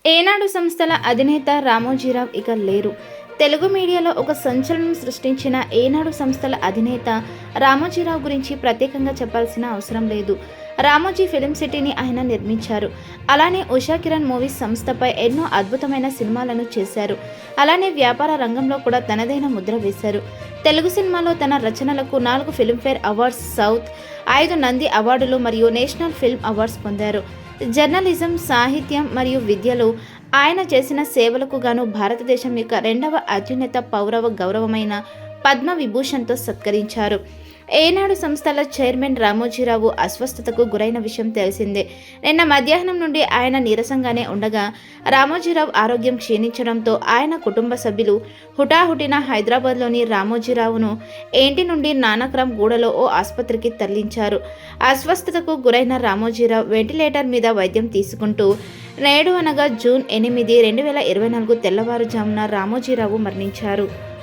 ఏనాడు సంస్థల అధినేత రామోజీరావు ఇక లేరు. తెలుగు మీడియాలో ఒక సంచలనం సృష్టించిన ఏనాడు సంస్థల అధినేత రామోజీరావు గురించి ప్రత్యేకంగా చెప్పాల్సిన అవసరం లేదు. రామోజీ ఫిలిం సిటీని ఆయన నిర్మించారు. అలానే ఉషా కిరణ్ మూవీస్ సంస్థపై ఎన్నో అద్భుతమైన సినిమాలను చేశారు. అలానే వ్యాపార రంగంలో కూడా తనదైన ముద్ర వేశారు. తెలుగు సినిమాలో తన రచనలకు 4 ఫిల్మ్ఫేర్ అవార్డ్స్, సౌత్ 5 నంది అవార్డులు మరియు నేషనల్ ఫిల్మ్ అవార్డ్స్ పొందారు. జర్నలిజం, సాహిత్యం మరియు విద్యలో ఆయన చేసిన సేవలకు గాను భారతదేశం యొక్క 2వ అత్యున్నత పౌర గౌరవమైన పద్మ విభూషణ్తో సత్కరించారు. ఏనాడు సంస్థల చైర్మన్ రామోజీరావు అస్వస్థతకు గురైన విషయం తెలిసిందే. నిన్న మధ్యాహ్నం నుండి ఆయన నీరసంగానే ఉండగా రామోజీరావు ఆరోగ్యం క్షీణించడంతో ఆయన కుటుంబ సభ్యులు హుటాహుటిన హైదరాబాద్లోని రామోజీరావును ఇంటి నుండి నానక్రామ్ గూడలో ఓ ఆసుపత్రికి తరలించారు. అస్వస్థతకు గురైన రామోజీరావు వెంటిలేటర్ మీద వైద్యం తీసుకుంటూ నేడు అనగా జూన్ 8, 2024 తెల్లవారుజామున రామోజీరావు మరణించారు.